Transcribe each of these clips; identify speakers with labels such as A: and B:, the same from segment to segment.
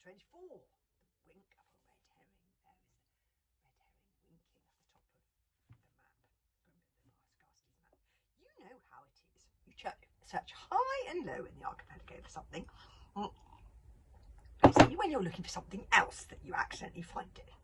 A: 24. The wink of a red herring. There is the red herring winking at the top of the map. Ghastly's map. You know how it is. You search high and low in the archipelago for something. It's only when you're looking for something else that you accidentally find it.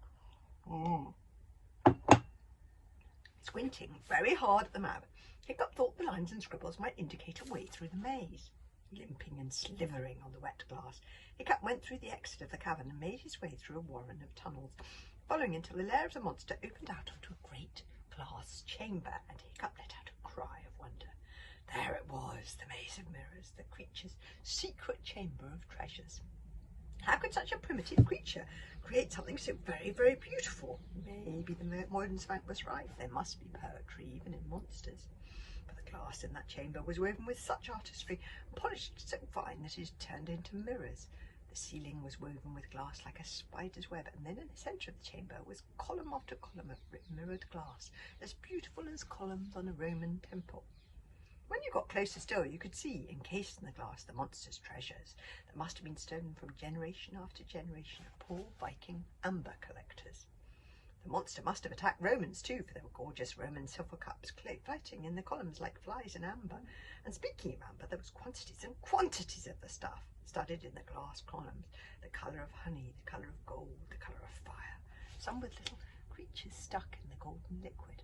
A: Squinting very hard at the map, Hiccup thought the lines and scribbles might indicate a way through the maze. Limping and slithering on the wet glass, Hiccup went through the exit of the cavern and made his way through a warren of tunnels, following until the lair of the monster opened out onto a great glass chamber, and Hiccup let out a cry of wonder. There it was, the maze of mirrors, the creature's secret chamber of treasures. How could such a primitive creature create something so very, very beautiful? Maybe the modern Svank was right. There must be poetry even in monsters. But the glass in that chamber was woven with such artistry and polished so fine that it turned into mirrors. The ceiling was woven with glass like a spider's web, and then in the centre of the chamber was column after column of mirrored glass, as beautiful as columns on a Roman temple. When you got closer still, you could see, encased in the glass, the monster's treasures that must have been stolen from generation after generation of poor Viking amber collectors. The monster must have attacked Romans too, for there were gorgeous Roman silver cups floating in the columns like flies in amber. And speaking of amber, there was quantities and quantities of the stuff studded in the glass columns, the colour of honey, the colour of gold, the colour of fire, some with little creatures stuck in the golden liquid.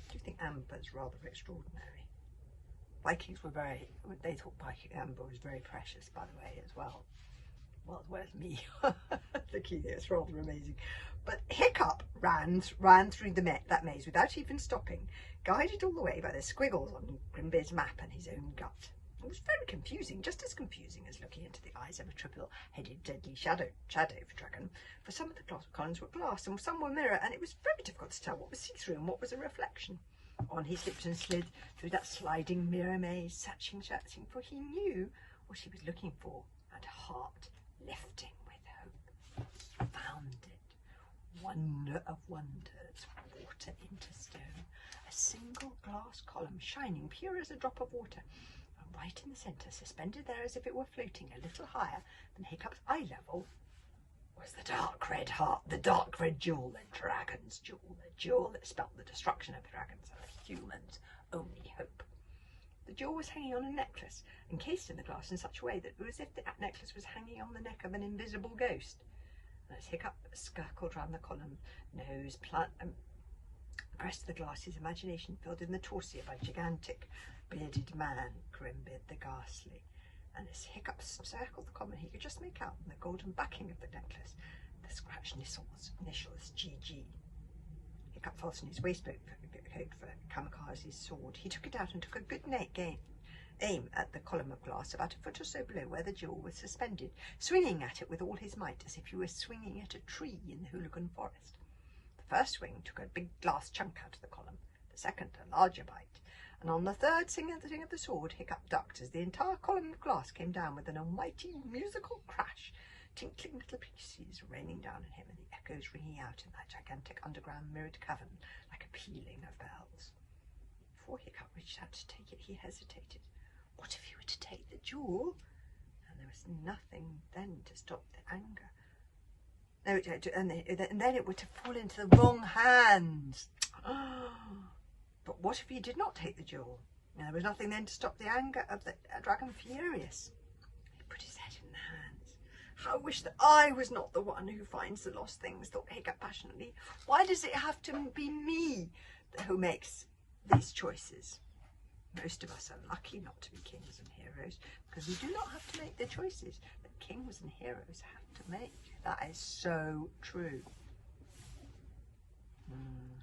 A: Do you think amber's rather extraordinary? Vikings they thought Viking amber was very precious, by the way, as well. Well, as well as me. Thinking it's rather amazing. But Hiccup ran through that maze without even stopping, guided all the way by the squiggles on Grimbeard's map and his own gut. It was very confusing, just as confusing as looking into the eyes of a triple-headed deadly shadow dragon, for some of the glass columns were glass and some were mirror, and it was very difficult to tell what was see-through and what was a reflection. On he slipped and slid through that sliding mirror maze, searching, for he knew what he was looking for, and heart lifting with hope. Found it. Wonder of wonders, water into stone, a single glass column shining pure as a drop of water, and right in the centre, suspended there as if it were floating a little higher than Hiccup's eye level, was the dark red heart, the dark red jewel, the dragon's jewel, the jewel that spelt the destruction of dragons and humans' only hope. The jewel was hanging on a necklace, encased in the glass in such a way that it was as if the necklace was hanging on the neck of an invisible ghost. And as Hiccup circled round the column, nose pressed the glass, his imagination filled in the torso of a gigantic, bearded man, Grimbeard the Ghastly. And as Hiccup circled the column, he could just make out in the golden backing of the necklace the scratched initials GG. Hiccup fastened his waistcoat for Kamikaze's sword. He took it out and took a good aim at the column of glass about a foot or so below where the jewel was suspended, swinging at it with all his might as if he were swinging at a tree in the Hooligan Forest. The first swing took a big glass chunk out of the column, the second a larger bite, and on the third swing of the sword, Hiccup ducked as the entire column of glass came down with an almighty musical crash, tinkling little pieces raining down on him and the echoes ringing out in that gigantic underground mirrored cavern like a pealing of bells. Before Hiccup reached out to take it, he hesitated. What if he were to take the jewel? And there was nothing then to stop the anger. No, and then it were to fall into the wrong hands. But what if he did not take the jewel? And there was nothing then to stop the anger of the dragon furious. He put his head in the hands. How I wish that I was not the one who finds the lost things, thought Hiccup passionately. Why does it have to be me who makes these choices? Most of us are lucky not to be kings and heroes, because we do not have to make the choices that kings and heroes have to make. That is so true.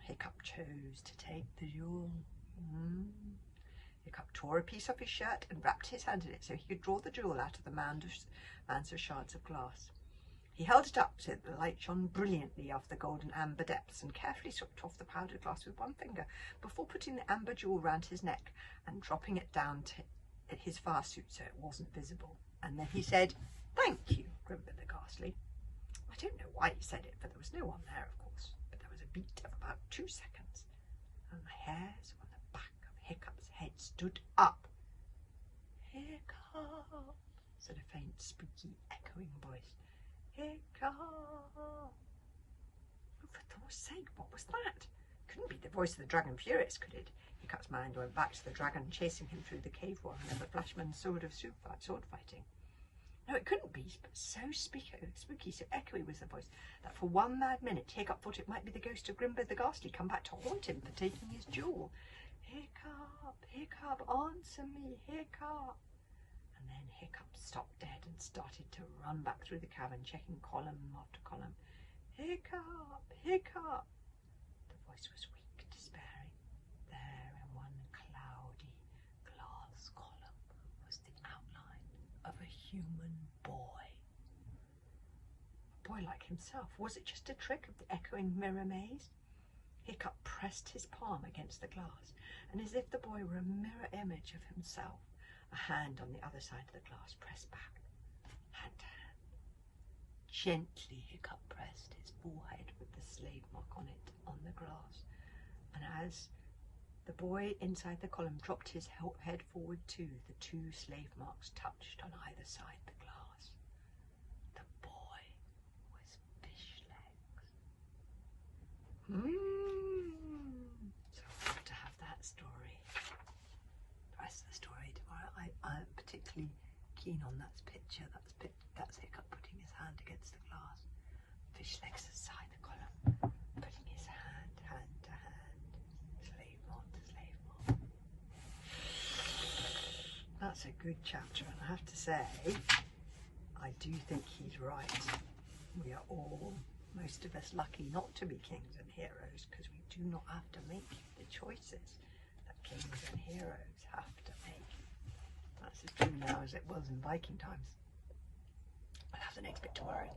A: Hiccup chose to take the jewel. Hiccup tore a piece off his shirt and wrapped his hand in it so he could draw the jewel out of the mounds of shards of glass. He held it up so that the light shone brilliantly off the golden amber depths, and carefully swept off the powdered glass with one finger before putting the amber jewel round his neck and dropping it down to his fast suit so it wasn't visible. And then he said, "Thank you, Grimbeard the Ghastly." I don't know why he said it, for there was no one there, of course, but there was a beat of about 2 seconds, and the hairs on the back of Hiccup's head stood up. "Hiccup," said a faint, spooky, echoing voice. Hiccup. Oh, for Thor's sake, what was that? Couldn't be the voice of the Dragon Furious, could it? Hiccup's mind went back to the dragon chasing him through the cave wall and the Flashman's sword fighting. No, it couldn't be, but so spooky, so echoey was the voice, that for one mad minute Hiccup thought it might be the ghost of Grimber the Ghastly come back to haunt him for taking his jewel. Hiccup, Hiccup, answer me, Hiccup. And then Hiccup stopped dead and started to run back through the cavern, checking column after column. Hiccup, Hiccup. The voice was weak, despairing. There in one cloudy glass column was the outline of a human boy. A boy like himself. Was it just a trick of the echoing mirror maze? Hiccup pressed his palm against the glass, and as if the boy were a mirror image of himself, a hand on the other side of the glass pressed back, hand to hand. Gently Hiccup pressed his forehead with the slave mark on it on the glass, and as the boy inside the column dropped his head forward too, the two slave marks touched on either side the glass. The boy was Fish Legs. So I've got to have that story. The rest of the story tomorrow. I'm particularly keen on that picture. That's Hiccup putting his hand against the glass. Fish Legs aside the column, putting his hand to hand, slave mark to slave mark. That's a good chapter, and I have to say, I do think he's right. We are all, most of us, lucky not to be kings and heroes, because we do not have to make the choices that kings and heroes have to make. That's as true now as it was in Viking times. I'll have the next bit tomorrow.